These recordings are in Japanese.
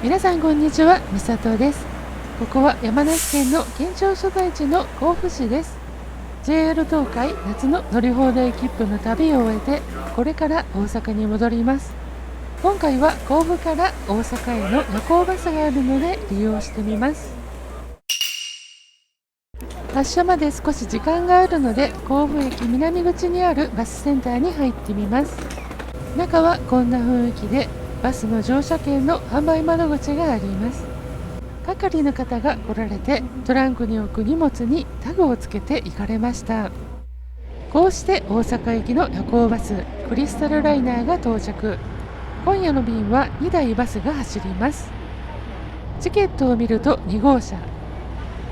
皆さんこんにちは、みさとです。ここは山梨県の県庁所在地の甲府市です。 JR 東海夏の乗り放題切符の旅を終えて、これから大阪に戻ります。今回は甲府から大阪への夜行バスがあるので利用してみます。発車まで少し時間があるので、甲府駅南口にあるバスセンターに入ってみます。中はこんな雰囲気で、バスの乗車券の販売窓口があります。係の方が来られて、トランクに置く荷物にタグをつけて行かれました。こうして大阪行きの夜行バスクリスタルライナーが到着。今夜の便は2台バスが走ります。チケットを見ると2号車、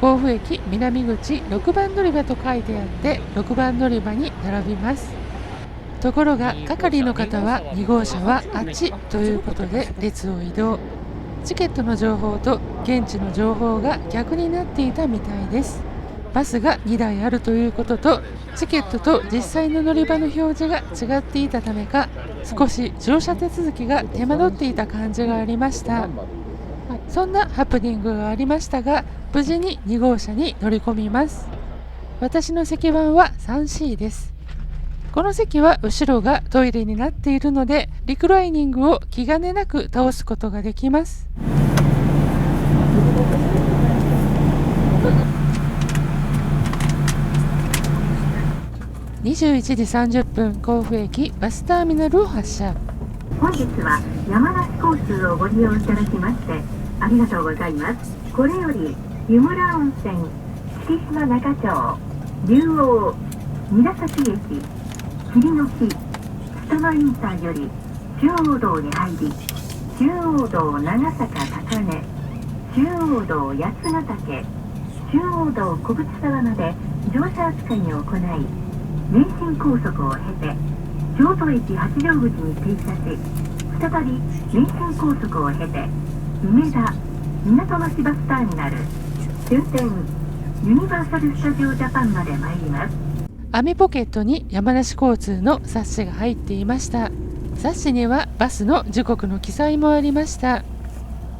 甲府駅南口6番乗り場と書いてあって、6番乗り場に並びます。ところが係の方は2号車はあっちということで列を移動。チケットの情報と現地の情報が逆になっていたみたいです。バスが2台あるということと、チケットと実際の乗り場の表示が違っていたためか、少し乗車手続きが手間取っていた感じがありました。そんなハプニングがありましたが、無事に2号車に乗り込みます。私の席番は 3C です。この席は後ろがトイレになっているので、リクライニングを気兼ねなく倒すことができます。21時30分、甲府駅バスターミナルを発車。本日は山梨交通をご利用いただきましてありがとうございます。これより湯村温泉、月島中町、竜王、紫駅、霧の木、須玉インターより中央道に入り、中央道長坂高根、中央道八ヶ岳、中央道小淵沢まで乗車扱いを行い、名神高速を経て京都駅八丈口に停車し、再び名神高速を経て梅田港町バスターミナル終点ユニバーサル・スタジオ・ジャパンまで参ります。網ポケットに山梨交通の冊子が入っていました。冊子にはバスの時刻の記載もありました。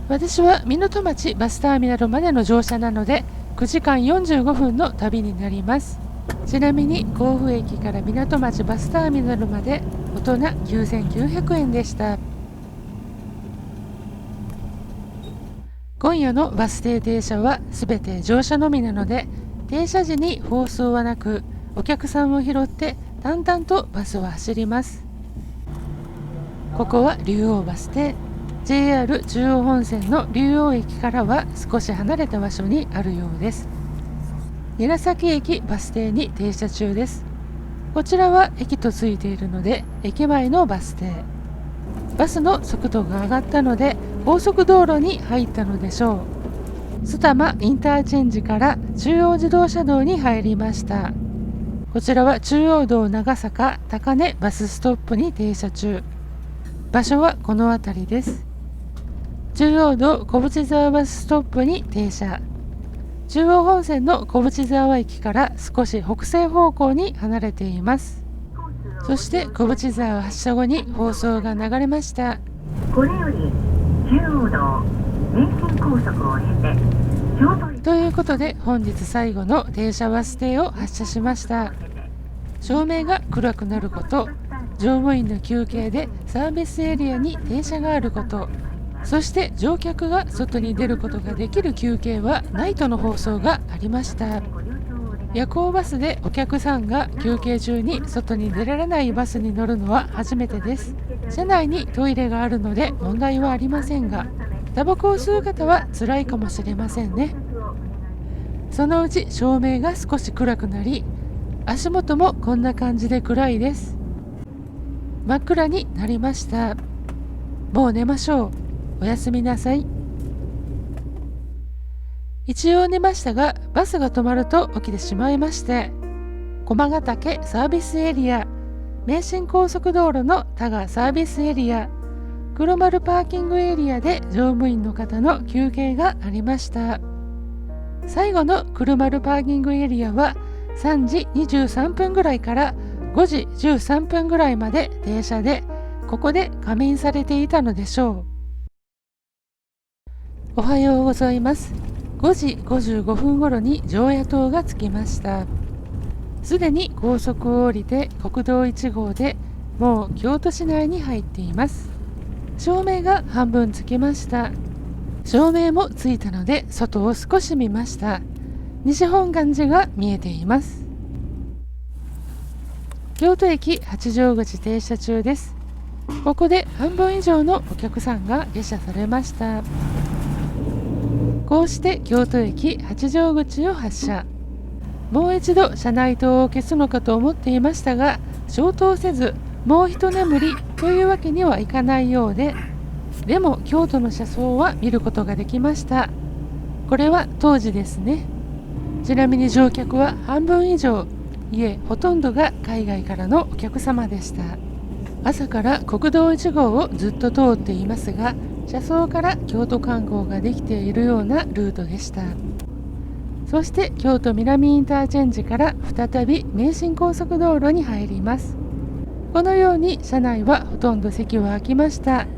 私は港町バスターミナルまでの乗車なので、9時間45分の旅になります。ちなみに甲府駅から港町バスターミナルまで大人9900円でした。今夜のバス停停車はすべて乗車のみなので、停車時に放送はなく、お客さんを拾って淡々とバスは走ります。ここは竜王バス停。 JR 中央本線の竜王駅からは少し離れた場所にあるようです。韮崎駅バス停に停車中です。こちらは駅とついているので駅前のバス停。バスの速度が上がったので高速道路に入ったのでしょう。須玉インターチェンジから中央自動車道に入りました。こちらは中央道長坂高根バスストップに停車中。場所はこの辺りです。中央道小淵沢バスストップに停車。中央本線の小淵沢駅から少し北西方向に離れています。そして小淵沢発車後に放送が流れました。これより中央道名神高速を経て京都駅ということで、本日最後の停車バス停を発車しました。照明が暗くなること、乗務員の休憩でサービスエリアに停車があること、そして乗客が外に出ることができる休憩はないとの放送がありました。夜行バスでお客さんが休憩中に外に出られないバスに乗るのは初めてです。車内にトイレがあるので問題はありませんが、タバコを吸う方は辛いかもしれませんね。そのうち照明が少し暗くなり、足元もこんな感じで暗いです。真っ暗になりました。もう寝ましょう。おやすみなさい。一応寝ましたが、バスが止まると起きてしまいまして、駒ヶ岳サービスエリア、名神高速道路の多賀サービスエリア、黒丸パーキングエリアで乗務員の方の休憩がありました。最後の黒丸パーキングエリアは3時23分ぐらいから5時13分ぐらいまで停車で、ここで仮眠されていたのでしょう。おはようございます。5時55分頃に常夜灯がつきました。すでに高速を降りて国道1号でもう京都市内に入っています。照明が半分つきました。照明もついたので外を少し見ました。西本願寺が見えています。京都駅八丈口停車中です。ここで半分以上のお客さんが下車されました。こうして京都駅八丈口を発車。もう一度車内灯を消すのかと思っていましたが、消灯せずもう一眠りというわけにはいかないようで、でも京都の車窓は見ることができました。これは当時ですね。ちなみに乗客は半分以上、いえほとんどが海外からのお客様でした。朝から国道1号をずっと通っていますが、車窓から京都観光ができているようなルートでした。そして京都南インターチェンジから再び名神高速道路に入ります。このように車内はほとんど席は空きました。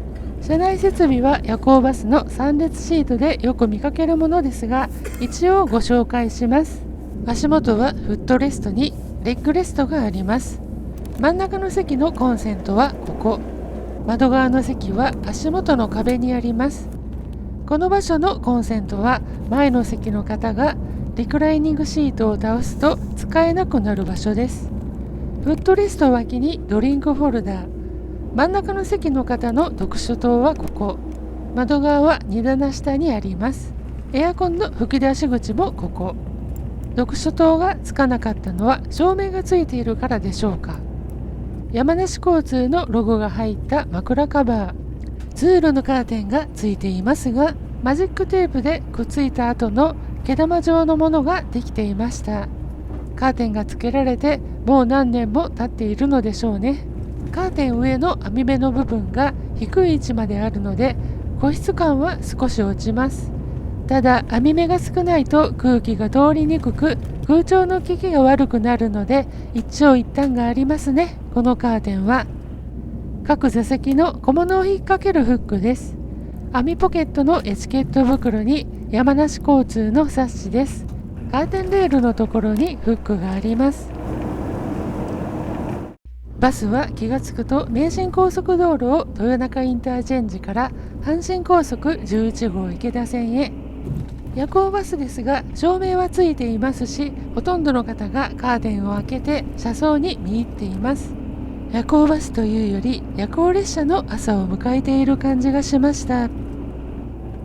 車内設備は夜行バスの3列シートでよく見かけるものですが、一応ご紹介します。足元はフットレストにレッグレストがあります。真ん中の席のコンセントはここ。窓側の席は足元の壁にあります。この場所のコンセントは前の席の方がリクライニングシートを倒すと使えなくなる場所です。フットレスト脇にドリンクホルダー。真ん中の席の方の読書灯はここ。窓側は2棚下にあります。エアコンの吹き出し口もここ。読書灯がつかなかったのは照明がついているからでしょうか。山梨交通のロゴが入った枕カバー。通路のカーテンがついていますが、マジックテープでくっついた後の毛玉状のものができていました。カーテンがつけられてもう何年も経っているのでしょうね。カーテン上の網目の部分が低い位置まであるので個室感は少し落ちます。ただ網目が少ないと空気が通りにくく空調の効きが悪くなるので一長一短がありますね。このカーテンは各座席の小物を引っ掛けるフックです。網ポケットのエチケット袋に山梨交通の冊子です。カーテンレールのところにフックがあります。バスは気がつくと名神高速道路を豊中インターチェンジから阪神高速11号池田線へ。夜行バスですが照明はついていますし、ほとんどの方がカーテンを開けて車窓に見入っています。夜行バスというより夜行列車の朝を迎えている感じがしました。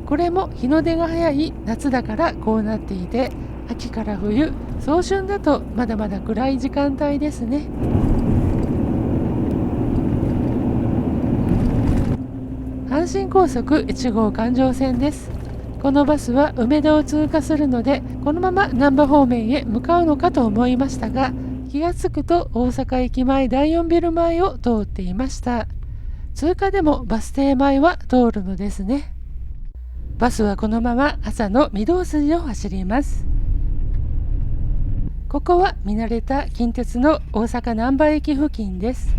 これも日の出が早い夏だからこうなっていて、秋から冬、早春だとまだまだ暗い時間帯ですね。阪神高速1号環状線です。このバスは梅田を通過するのでこのまま難波方面へ向かうのかと思いましたが、気がつくと大阪駅前第4ビル前を通っていました。通過でもバス停前は通るのですね。バスはこのまま朝の御堂筋を走ります。ここは見慣れた近鉄の大阪難波駅付近です。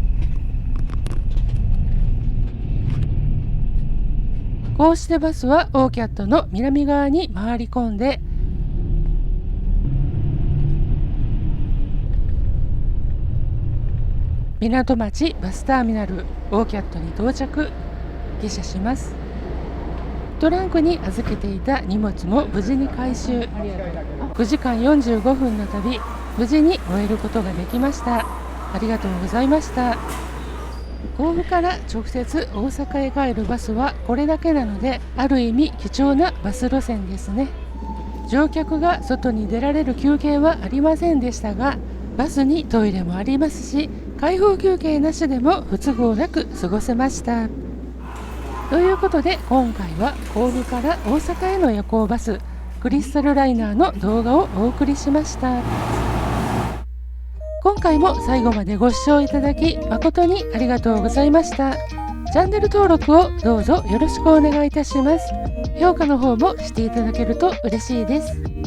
こうしてバスはオーキャットの南側に回り込んで港町バスターミナルオーキャットに到着。下車します。トランクに預けていた荷物も無事に回収。9時間45分の旅、無事に終えることができました。ありがとうございました。甲府から直接大阪へ帰るバスはこれだけなので、ある意味貴重なバス路線ですね。乗客が外に出られる休憩はありませんでしたが、バスにトイレもありますし、開放休憩なしでも不都合なく過ごせました。ということで今回は甲府から大阪への夜行バスクリスタルライナーの動画をお送りしました。今回も最後までご視聴いただき誠にありがとうございました。チャンネル登録をどうぞよろしくお願いいたします。評価の方もしていただけると嬉しいです。